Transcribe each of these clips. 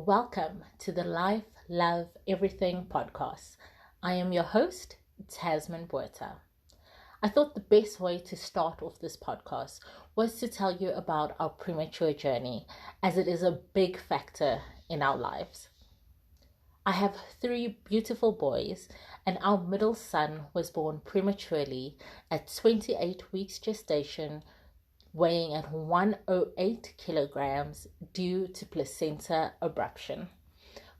Welcome to the Life, Love, Everything podcast. I am your host, Tasmin Bota. I thought the best way to start off this podcast was to tell you about our premature journey, as it is a big factor in our lives. I have 3 beautiful boys, and our middle son was born prematurely at 28 weeks gestation, weighing at 108 kilograms due to placenta abruption.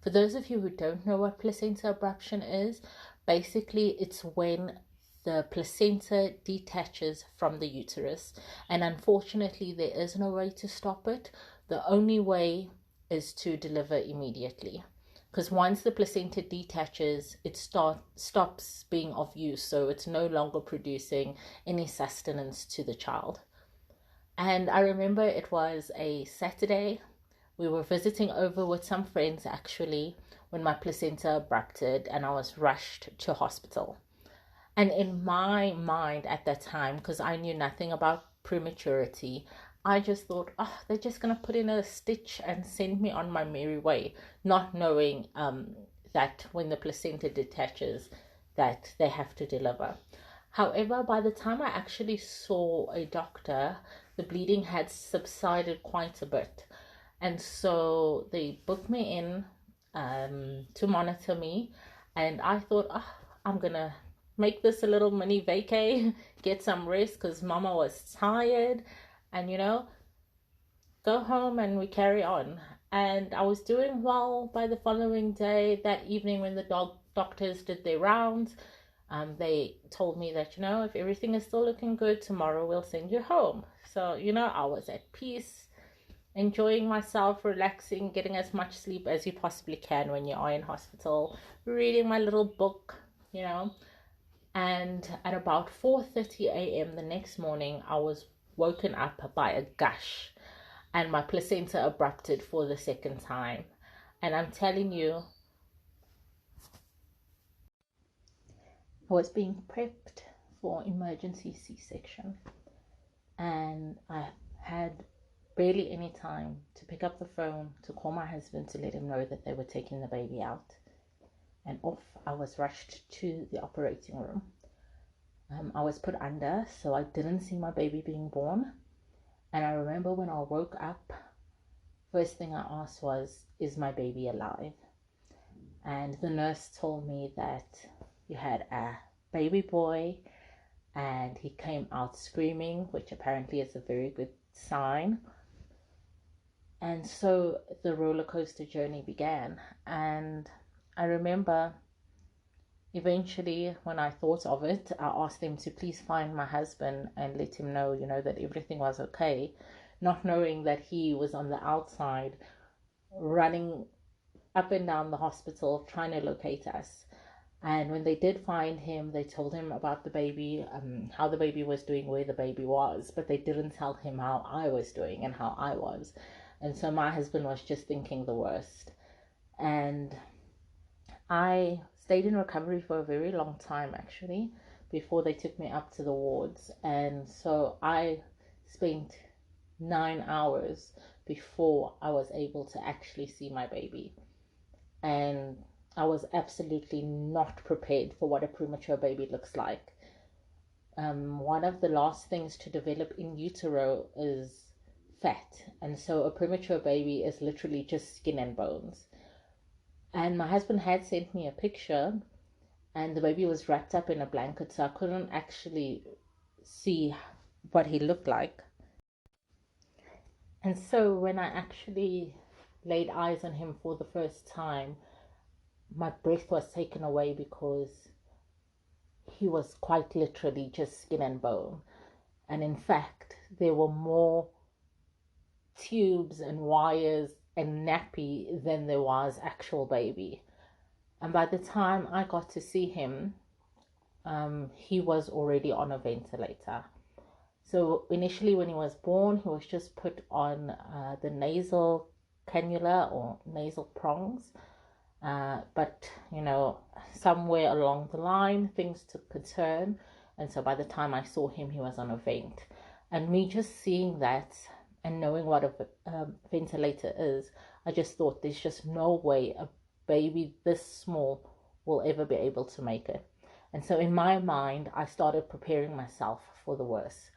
For those of you who don't know what placenta abruption is, basically it's when the placenta detaches from the uterus, and unfortunately there is no way to stop it. The only way is to deliver immediately, because once the placenta detaches, it stops being of use, so it's no longer producing any sustenance to the child. And I remember it was a Saturday. We were visiting over with some friends actually when my placenta abrupted and I was rushed to hospital. And in my mind at that time, because I knew nothing about prematurity, I just thought, they're just going to put in a stitch and send me on my merry way, not knowing that when the placenta detaches that they have to deliver. However, by the time I actually saw a doctor, the bleeding had subsided quite a bit. And so they booked me in to monitor me. And I thought, I'm going to make this a little mini vacay, get some rest because mama was tired. And, go home and we carry on. And I was doing well by the following day. That evening when the doctors did their rounds, they told me that, if everything is still looking good, tomorrow we'll send you home. So, I was at peace, enjoying myself, relaxing, getting as much sleep as you possibly can when you are in hospital, reading my little book, And at about 4:30 a.m. the next morning, I was woken up by a gush and my placenta abrupted for the second time. And I'm telling you, I was being prepped for emergency C-section, and I had barely any time to pick up the phone to call my husband to let him know that they were taking the baby out. And off I was rushed to the operating room. I was put under, so I didn't see my baby being born. And I remember when I woke up, first thing I asked was, is my baby alive? And the nurse told me that you had a baby boy and he came out screaming, which apparently is a very good sign. And so the roller coaster journey began. And I remember eventually when I thought of it, I asked them to please find my husband and let him know, that everything was okay, not knowing that he was on the outside running up and down the hospital trying to locate us. And when they did find him, they told him about the baby, how the baby was doing, where the baby was, but they didn't tell him how I was doing and how I was. And so my husband was just thinking the worst. And I stayed in recovery for a very long time actually before they took me up to the wards. And so I spent 9 hours before I was able to actually see my baby. And I was absolutely not prepared for what a premature baby looks like. One of the last things to develop in utero is fat. And so a premature baby is literally just skin and bones. And my husband had sent me a picture and the baby was wrapped up in a blanket, so I couldn't actually see what he looked like. And so when I actually laid eyes on him for the first time, my breath was taken away because he was quite literally just skin and bone. And in fact, there were more tubes and wires and nappy than there was actual baby. And by the time I got to see him, he was already on a ventilator. So initially when he was born, he was just put on the nasal cannula or nasal prongs. But, somewhere along the line, things took a turn. And so by the time I saw him, he was on a vent. And me just seeing that, and knowing what a ventilator is, I just thought there's just no way a baby this small will ever be able to make it. And so in my mind, I started preparing myself for the worst.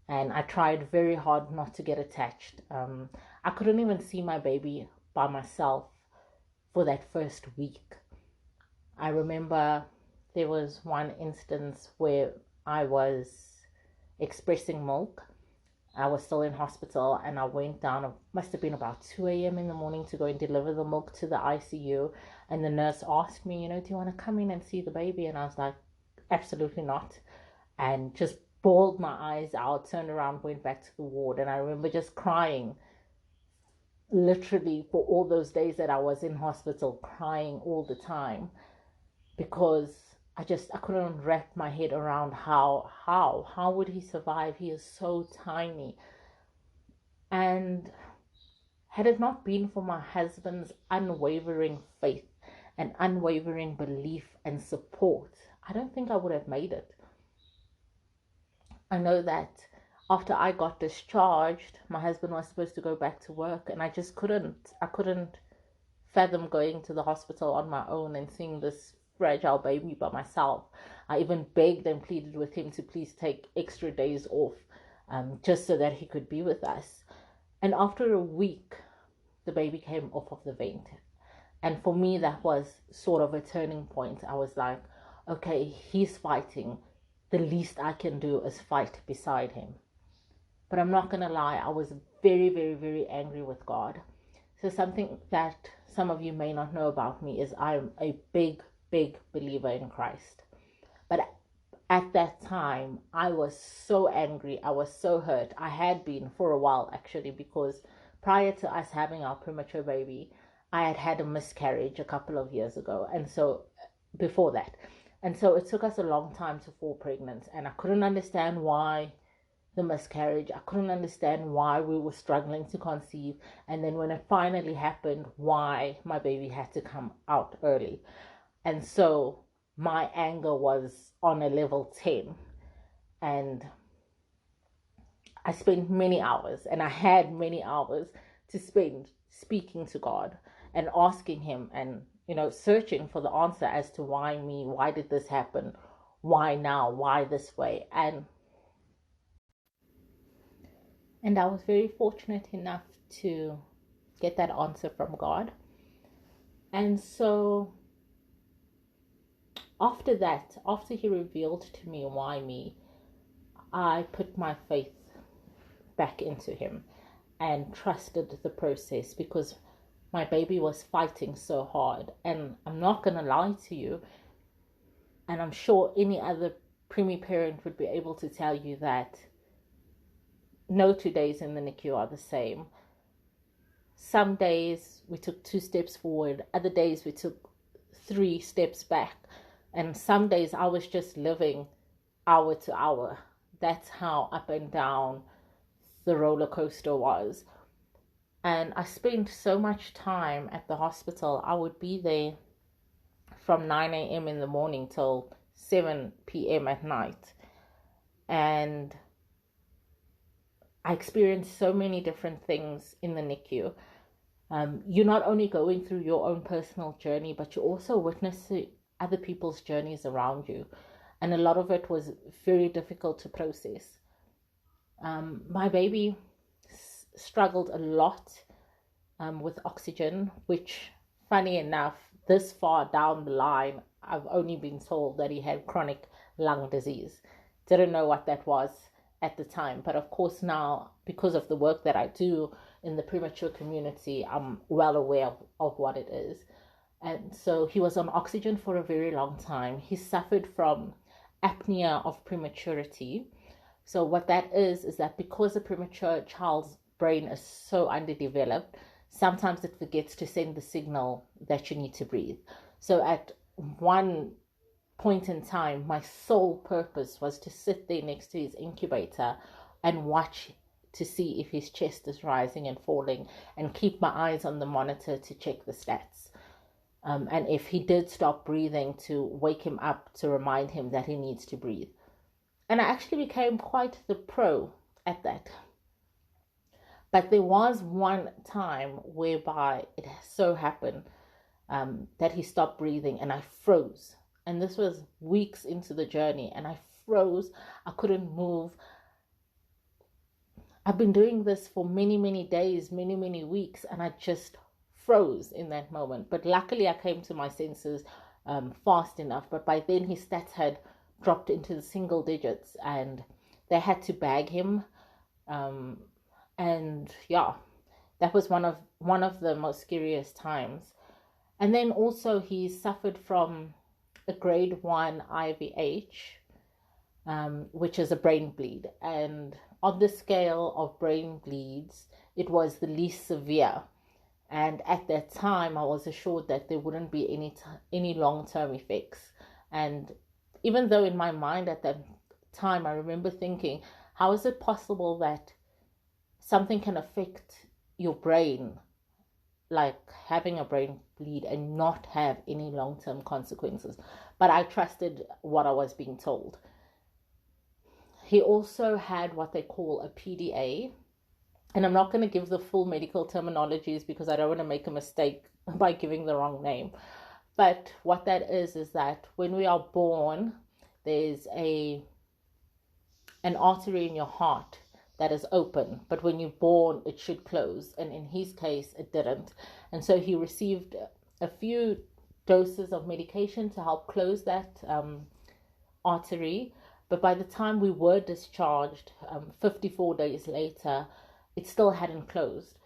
And I tried very hard not to get attached. I couldn't even see my baby by myself for that first week. I remember there was one instance where I was expressing milk. I was still in hospital, and I went down, it must have been about 2 a.m. in the morning, to go and deliver the milk to the ICU. And the nurse asked me, do you want to come in and see the baby? And I was like, absolutely not. And just bawled my eyes out, turned around, went back to the ward. And I remember just crying, literally, for all those days that I was in hospital, crying all the time, because I couldn't wrap my head around how would he survive? He is so tiny. And had it not been for my husband's unwavering faith and unwavering belief and support, I don't think I would have made it. I know that after I got discharged, my husband was supposed to go back to work, and I couldn't fathom going to the hospital on my own and seeing this fragile baby by myself. I even begged and pleaded with him to please take extra days off, just so that he could be with us. And after a week, the baby came off of the vent. And for me, that was sort of a turning point. I was like, okay, he's fighting. The least I can do is fight beside him. But I'm not going to lie, I was very, very, very angry with God. So something that some of you may not know about me is I'm a big, big believer in Christ. But at that time, I was so angry. I was so hurt. I had been for a while, actually, because prior to us having our premature baby, I had had a miscarriage a couple of years ago. And so before that. And so it took us a long time to fall pregnant. And I couldn't understand why the miscarriage. I couldn't understand why we were struggling to conceive. And then when it finally happened, why my baby had to come out early. And so my anger was on a level 10. And I spent many hours, and I had many hours to spend speaking to God and asking him and, searching for the answer as to why me, why did this happen, why now, why this way. And I was very fortunate enough to get that answer from God. And so after that, after he revealed to me why me, I put my faith back into him and trusted the process, because my baby was fighting so hard. And I'm not going to lie to you, and I'm sure any other preemie parent would be able to tell you that no 2 days in the NICU are the same. Some days we took 2 steps forward, other days we took 3 steps back, and some days I was just living hour to hour. That's how up and down the roller coaster was. And I spent so much time at the hospital. I would be there from 9 a.m. in the morning till 7 p.m. at night. And I experienced so many different things in the NICU. You're not only going through your own personal journey, but you're also witnessing other people's journeys around you. And a lot of it was very difficult to process. My baby struggled a lot with oxygen, which, funny enough, this far down the line, I've only been told that he had chronic lung disease. Didn't know what that was at the time. But of course now, because of the work that I do in the premature community, I'm well aware of what it is. And so he was on oxygen for a very long time. He suffered from apnea of prematurity. So what that is that because a premature child's brain is so underdeveloped, sometimes it forgets to send the signal that you need to breathe. So at one point in time, my sole purpose was to sit there next to his incubator and watch to see if his chest is rising and falling, and keep my eyes on the monitor to check the stats. And if he did stop breathing, to wake him up to remind him that he needs to breathe. And I actually became quite the pro at that. But there was one time whereby it so happened that he stopped breathing and I froze. And this was weeks into the journey and I froze. I couldn't move. I've been doing this for many, many days, many, many weeks, and I just froze in that moment. But luckily, I came to my senses fast enough. But by then, his stats had dropped into the single digits, and they had to bag him. And yeah, that was one of the most scariest times. And then also, he suffered from a grade 1 IVH, which is a brain bleed, and on the scale of brain bleeds, it was the least severe. And at that time, I was assured that there wouldn't be any long-term effects. And even though in my mind at that time, I remember thinking, how is it possible that something can affect your brain, like having a brain bleed, and not have any long-term consequences? But I trusted what I was being told. He also had what they call a PDA. And I'm not going to give the full medical terminologies because I don't want to make a mistake by giving the wrong name. But what that is that when we are born, there's an artery in your heart that is open. But when you're born, it should close. And in his case, it didn't. And so he received a few doses of medication to help close that artery. But by the time we were discharged, 54 days later, it still hadn't closed.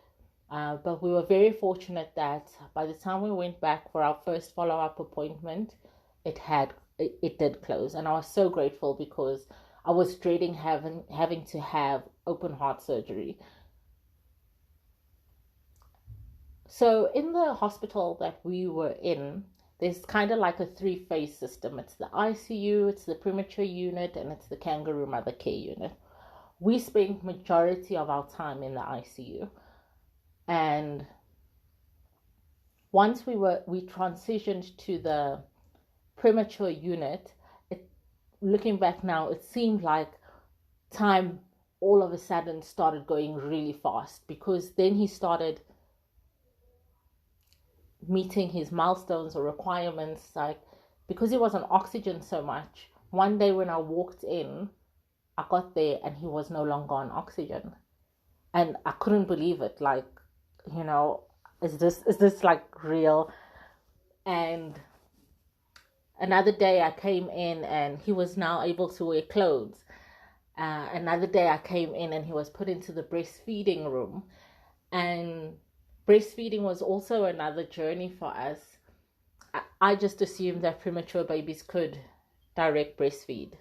But we were very fortunate that by the time we went back for our first follow-up appointment, it did close. And I was so grateful because I was dreading having to have open heart surgery. So in the hospital that we were in, there's kind of like a 3-phase system. It's the ICU, it's the premature unit, and it's the kangaroo mother care unit. We spent majority of our time in the ICU. And once we transitioned to the premature unit, looking back now, it seemed like time all of a sudden started going really fast, because then he started meeting his milestones or requirements, like because he was on oxygen so much. One day when I walked in, I got there and he was no longer on oxygen, and I couldn't believe it. Like, is this like real? And another day I came in and he was now able to wear clothes. Another day I came in and he was put into the breastfeeding room, and breastfeeding was also another journey for us. I just assumed that premature babies could direct breastfeed.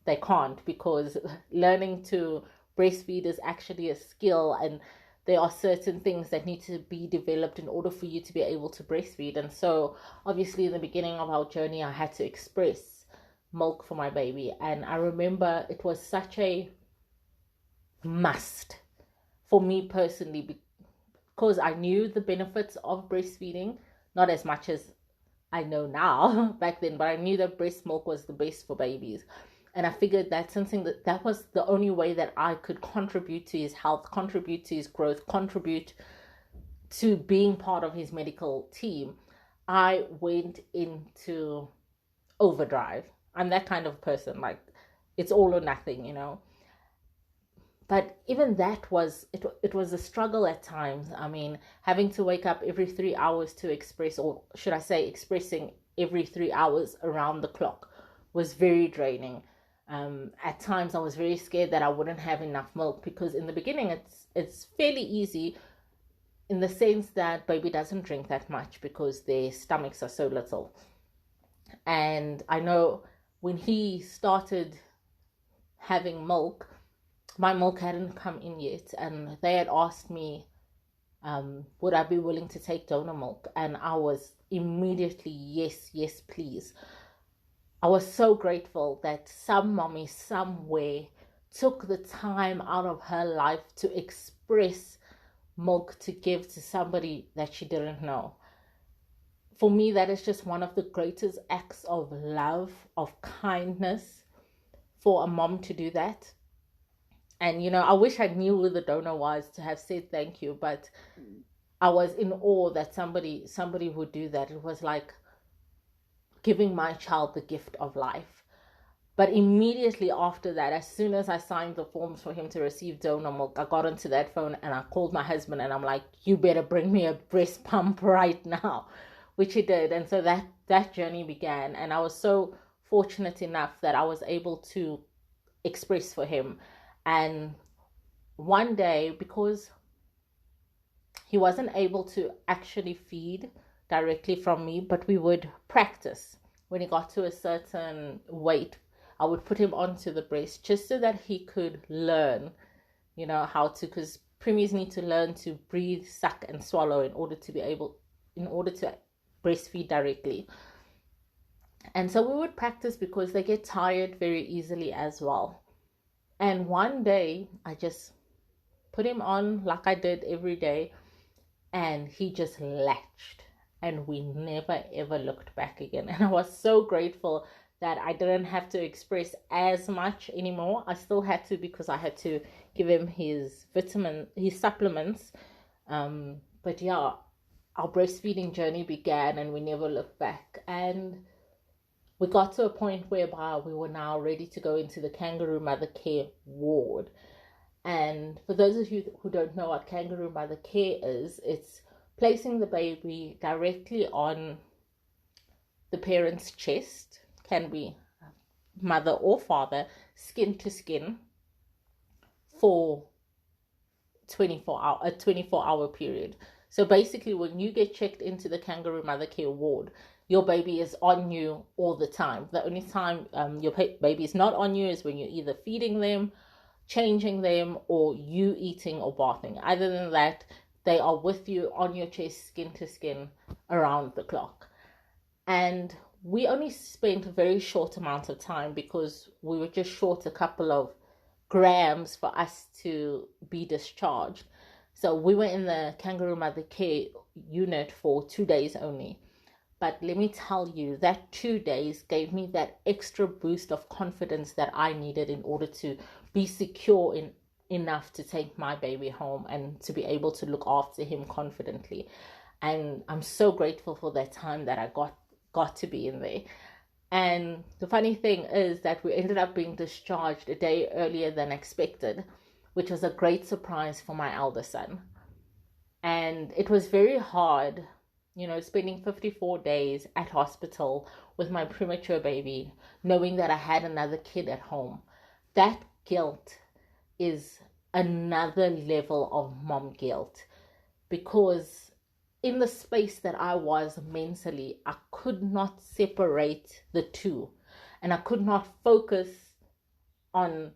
They can't, because learning to breastfeed is actually a skill, and there are certain things that need to be developed in order for you to be able to breastfeed. And so obviously in the beginning of our journey, I had to express milk for my baby. And I remember it was such a must for me personally, because I knew the benefits of breastfeeding, not as much as I know now back then, but I knew that breast milk was the best for babies. And I figured that something that was the only way that I could contribute to his health, contribute to his growth, contribute to being part of his medical team. I went into overdrive. I'm that kind of person, like it's all or nothing, But even that was, it was a struggle at times. I mean, having to wake up every 3 hours to express, or should I say expressing every 3 hours around the clock, was very draining. At times I was very scared that I wouldn't have enough milk, because in the beginning it's fairly easy in the sense that baby doesn't drink that much because their stomachs are so little. And I know when he started having milk, my milk hadn't come in yet, and they had asked me, would I be willing to take donor milk? And I was immediately, yes, please. I was so grateful that some mommy somewhere took the time out of her life to express milk to give to somebody that she didn't know. For me, that is just one of the greatest acts of love, of kindness, for a mom to do that. And, I wish I knew who the donor was to have said thank you, but I was in awe that somebody would do that. It was like giving my child the gift of life. But immediately after that, as soon as I signed the forms for him to receive donor milk, I got onto that phone and I called my husband and I'm like, you better bring me a breast pump right now, which he did. And so that journey began. And I was so fortunate enough that I was able to express for him. And one day, because he wasn't able to actually feed directly from me, but we would practice. When he got to a certain weight, I would put him onto the breast just so that he could learn, how to, because preemies need to learn to breathe, suck, and swallow in order to breastfeed directly. And so we would practice because they get tired very easily as well. And one day I just put him on like I did every day, and he just latched, and we never ever looked back again. And I was so grateful that I didn't have to express as much anymore. I still had to, because I had to give him his supplements. But yeah, our breastfeeding journey began and we never looked back. And we got to a point whereby we were now ready to go into the kangaroo mother care ward. And for those of you who don't know what kangaroo mother care is, it's placing the baby directly on the parent's chest, can be mother or father, skin to skin, for a 24-hour period. So basically, when you get checked into the kangaroo mother care ward, your baby is on you all the time. The only time your baby is not on you is when you're either feeding them, changing them, or you eating or bathing. Other than that, they are with you on your chest, skin to skin, around the clock. And we only spent a very short amount of time because we were just short a couple of grams for us to be discharged. So we were in the kangaroo mother care unit for 2 days only. But let me tell you, that 2 days gave me that extra boost of confidence that I needed in order to be secure enough to take my baby home and to be able to look after him confidently. And I'm so grateful for that time that I got to be in there. And the funny thing is that we ended up being discharged a day earlier than expected, which was a great surprise for my elder son. And it was very hard, spending 54 days at hospital with my premature baby, knowing that I had another kid at home. That guilt is another level of mom guilt, because in the space that I was mentally, I could not separate the two, and I could not focus on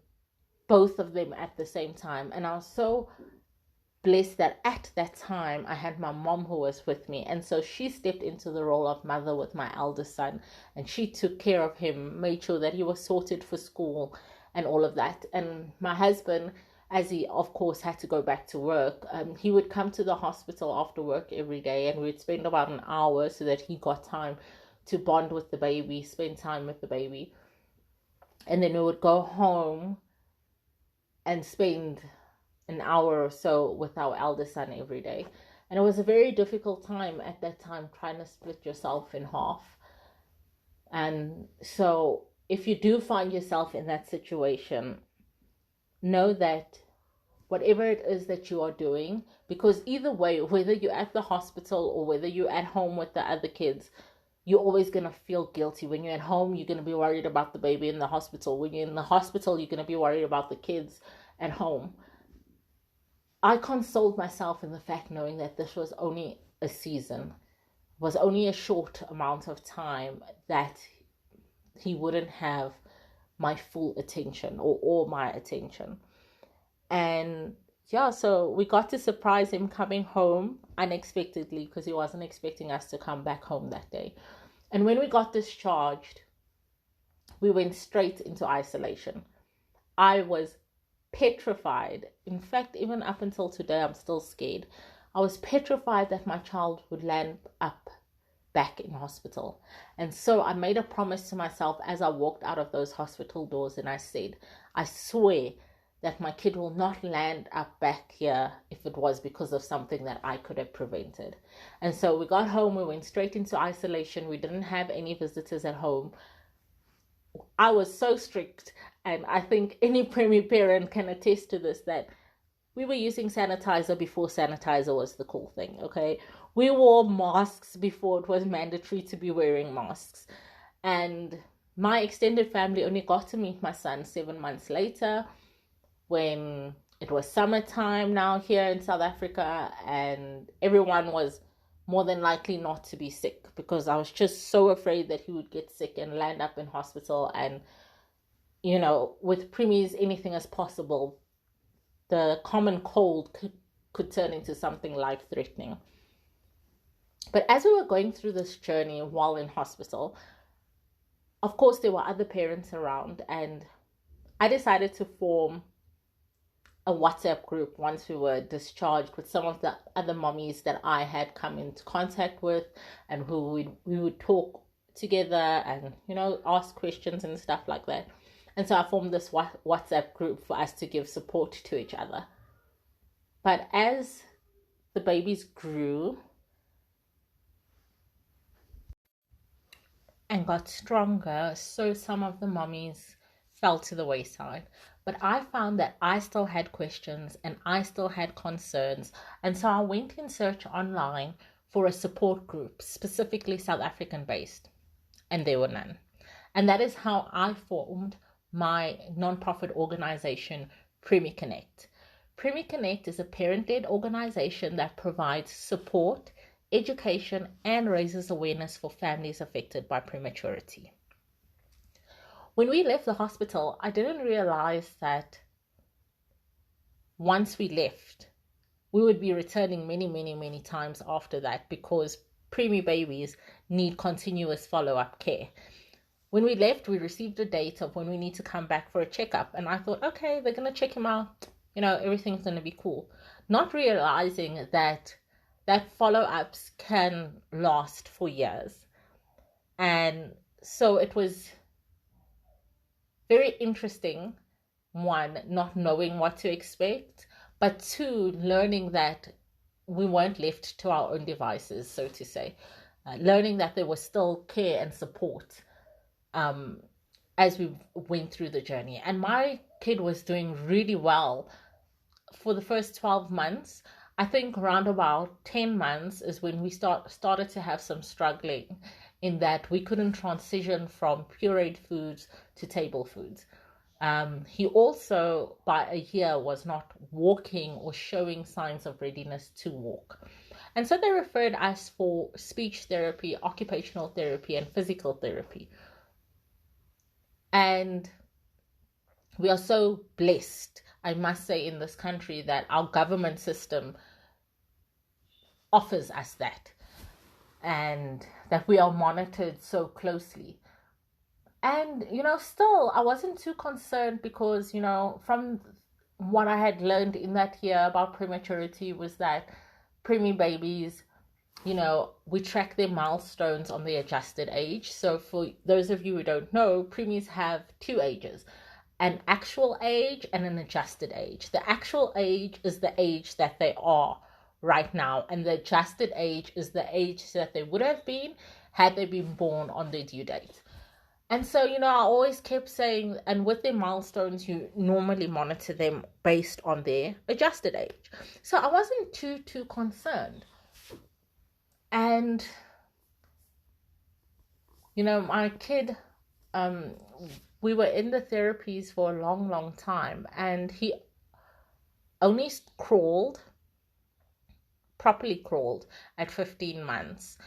both of them at the same time. And I was so blessed that at that time I had my mom who was with me, and so she stepped into the role of mother with my eldest son, and she took care of him, made sure that he was sorted for school and all of that. And my husband, as he of course had to go back to work, he would come to the hospital after work every day, and we'd spend about an hour so that he got time to bond with the baby, spend time with the baby. And then we would go home and spend an hour or so with our eldest son every day. And it was a very difficult time at that time, trying to split yourself in half. And so if you do find yourself in that situation, know that whatever it is that you are doing, because either way, whether you're at the hospital or whether you're at home with the other kids, you're always going to feel guilty. When you're at home, you're going to be worried about the baby in the hospital. When you're in the hospital, you're going to be worried about the kids at home. I consoled myself in the fact knowing that this was only a season, was only a short amount of time that he wouldn't have my full attention or all my attention. And yeah, so we got to surprise him coming home unexpectedly, because he wasn't expecting us to come back home that day. And when we got discharged, we went straight into isolation. I was petrified. In fact, even up until today, I'm still scared. I was petrified that my child would land up back in hospital. And so I made a promise to myself as I walked out of those hospital doors, and I said, I swear that my kid will not land up back here if it was because of something that I could have prevented. And so we got home, we went straight into isolation. We didn't have any visitors at home. I was so strict, and I think any preemie parent can attest to this, that we were using sanitizer before sanitizer was the cool thing, okay? We wore masks before it was mandatory to be wearing masks. And my extended family only got to meet my son 7 months later, when it was summertime now here in South Africa, and everyone was more than likely not to be sick, because I was just so afraid that he would get sick and land up in hospital. And, you know, with preemies, anything is possible. The common cold could turn into something life-threatening. But as we were going through this journey while in hospital, of course, there were other parents around, and I decided to form a WhatsApp group once we were discharged with some of the other mommies that I had come into contact with, and who we would talk together and, you know, ask questions and stuff like that. And so I formed this WhatsApp group for us to give support to each other. But as the babies grew and got stronger, so some of the mommies fell to the wayside. But I found that I still had questions and I still had concerns. And so I went in search online for a support group, specifically South African based, and there were none. And that is how I formed my non-profit organization, Preemie Connect. Preemie Connect is a parent-led organization that provides support, education, and raises awareness for families affected by prematurity. When we left the hospital, I didn't realize that once we left, we would be returning many times after that, because preemie babies need continuous follow-up care. When we left, we received a date of when we need to come back for a checkup. And I thought, okay, they're going to check him out. You know, everything's going to be cool. Not realizing that follow-ups can last for years. And so it was very interesting, one, not knowing what to expect, but two, learning that we weren't left to our own devices, so to say. Learning that there was still care and support as we went through the journey. And my kid was doing really well for the first 12 months. I think around about 10 months is when we started to have some struggling, in that we couldn't transition from pureed foods to table foods. He also, by a year, was not walking or showing signs of readiness to walk. And so they referred us for speech therapy, occupational therapy, and physical therapy. And we are so blessed, I must say, in this country, that our government system offers us that, and that we are monitored so closely. And, you know, still, I wasn't too concerned, because, you know, from what I had learned in that year about prematurity was that preemie babies, you know, we track their milestones on the adjusted age. So for those of you who don't know, preemies have two ages, an actual age and an adjusted age. The actual age is the age that they are right now, and the adjusted age is the age that they would have been had they been born on their due date. And so, you know, I always kept saying, and with their milestones, you normally monitor them based on their adjusted age. So I wasn't too concerned. And, you know, my kid, we were in the therapies for a long time, and he only properly crawled at 15 months,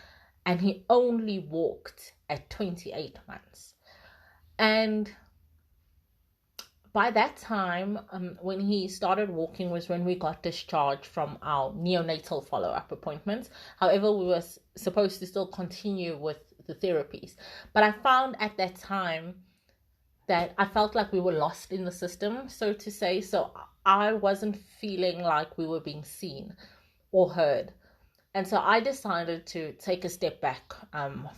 and he only walked at 28 months. And by that time, when he started walking was when we got discharged from our neonatal follow-up appointments. However, we were supposed to still continue with the therapies. But I found at that time that I felt like we were lost in the system, so to say. So I wasn't feeling like we were being seen or heard. And so I decided to take a step back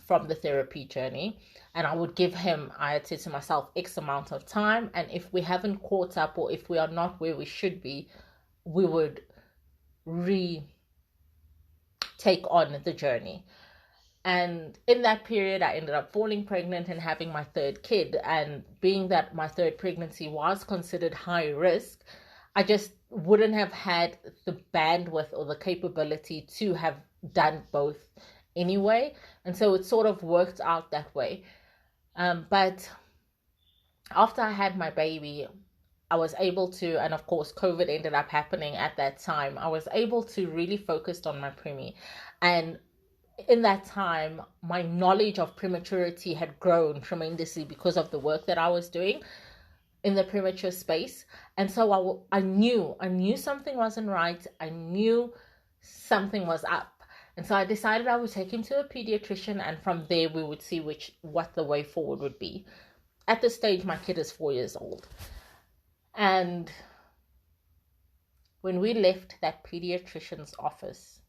from the therapy journey, and I would give him, I had said to myself, X amount of time. And if we haven't caught up, or if we are not where we should be, we would take on the journey. And in that period, I ended up falling pregnant and having my third kid. And being that my third pregnancy was considered high risk, I just wouldn't have had the bandwidth or the capability to have done both anyway. And so it sort of worked out that way. But after I had my baby, I was able to, and of course, COVID ended up happening at that time. I was able to really focus on my preemie. And in that time, my knowledge of prematurity had grown tremendously because of the work that I was doing in the premature space. And so I knew something wasn't right. I knew something was up. And so I decided I would take him to a pediatrician, and from there we would see what the way forward would be. At this stage, my kid is 4 years old. And when we left that pediatrician's office,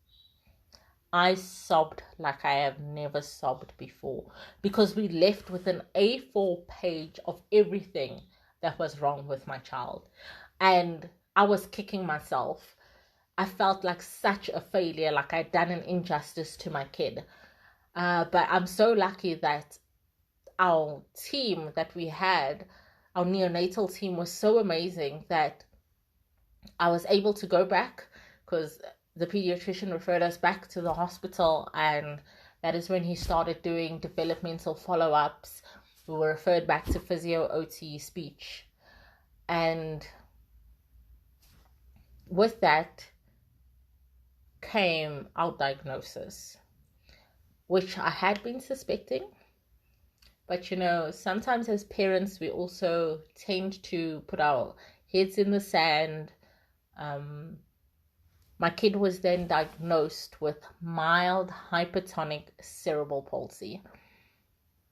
I sobbed like I have never sobbed before, because we left with an A4 page of everything that was wrong with my child. And I was kicking myself. I felt like such a failure, like I'd done an injustice to my kid. But I'm so lucky that our team that we had, our neonatal team, was so amazing that I was able to go back, because the pediatrician referred us back to the hospital, and that is when he started doing developmental follow-ups. We were referred back to physio, OT, speech. And with that came our diagnosis, which I had been suspecting. But sometimes as parents, we also tend to put our heads in the sand. My kid was then diagnosed with mild hypertonic cerebral palsy.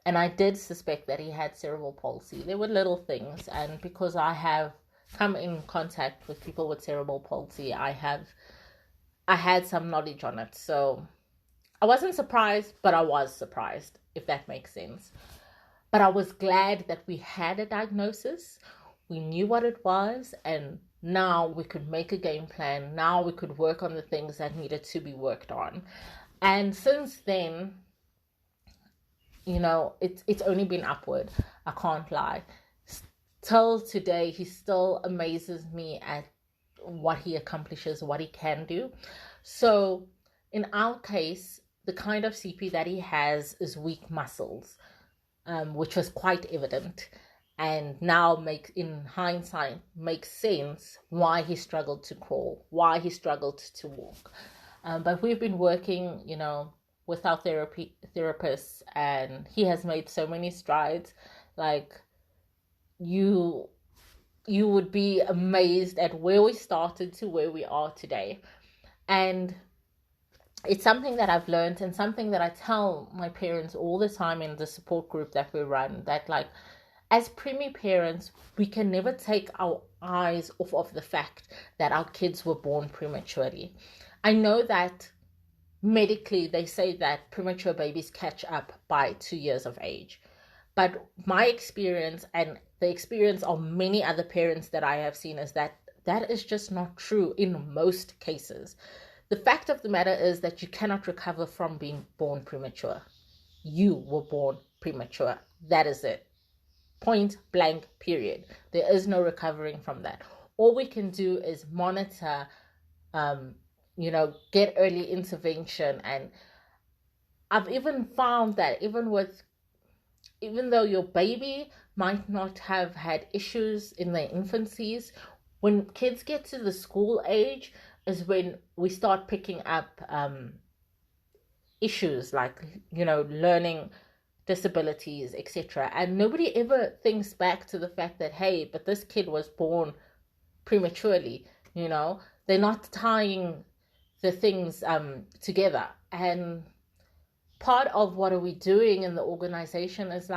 And I did suspect that he had cerebral palsy. There were little things. And because I have come in contact with people with cerebral palsy, I had some knowledge on it. So I wasn't surprised, but I was surprised, if that makes sense. But I was glad that we had a diagnosis. We knew what it was, and now we could make a game plan. Now we could work on the things that needed to be worked on. And since then, it's only been upward. I can't lie. Till today, he still amazes me at what he accomplishes, what he can do. So in our case, the kind of CP that he has is weak muscles, which was quite evident. And now in hindsight, makes sense why he struggled to crawl, why he struggled to walk. But we've been working, with our therapists, and he has made so many strides. Like, you would be amazed at where we started to where we are today. And it's something that I've learned, and something that I tell my parents all the time in the support group that we run, that as preemie parents, we can never take our eyes off of the fact that our kids were born prematurely. I know that medically they say that premature babies catch up by 2 years of age. But my experience, and the experience of many other parents that I have seen, is that is just not true in most cases. The fact of the matter is that you cannot recover from being born premature. You were born premature. That is it. Point blank, period. There is no recovering from that. All we can do is monitor, get early intervention. And I've even found that even though your baby might not have had issues in their infancies, when kids get to the school age is when we start picking up issues like, learning disabilities, etc. And nobody ever thinks back to the fact that, hey, but this kid was born prematurely. They're not tying the things together. And part of what are we doing in the organization is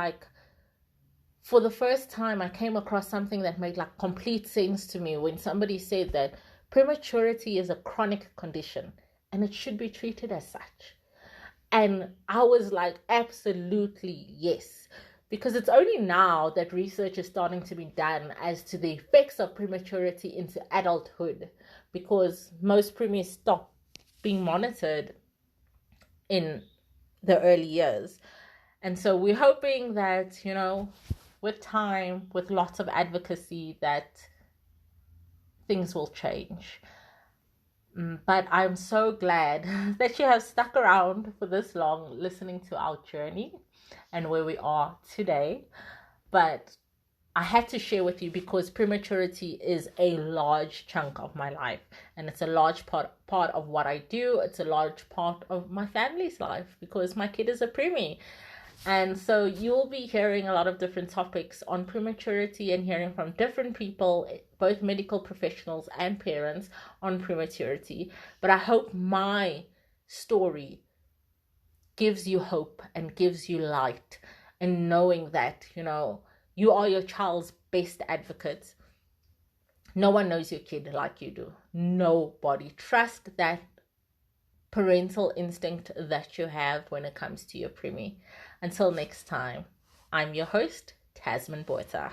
for the first time, I came across something that made complete sense to me when somebody said that prematurity is a chronic condition and it should be treated as such. And I was like, absolutely yes. Because it's only now that research is starting to be done as to the effects of prematurity into adulthood, because most preemies stop being monitored in the early years. And so we're hoping that, with time, with lots of advocacy, that things will change. But I'm so glad that you have stuck around for this long listening to our journey and where we are today. But I had to share with you because prematurity is a large chunk of my life, and it's a large part of what I do. It's a large part of my family's life because my kid is a preemie. And so you'll be hearing a lot of different topics on prematurity and hearing from different people, both medical professionals and parents, on prematurity. But I hope my story gives you hope and gives you light, and knowing that, you are your child's best advocate. No one knows your kid like you do. Nobody. Trust that parental instinct that you have when it comes to your preemie. Until next time, I'm your host, Tasmin Bota.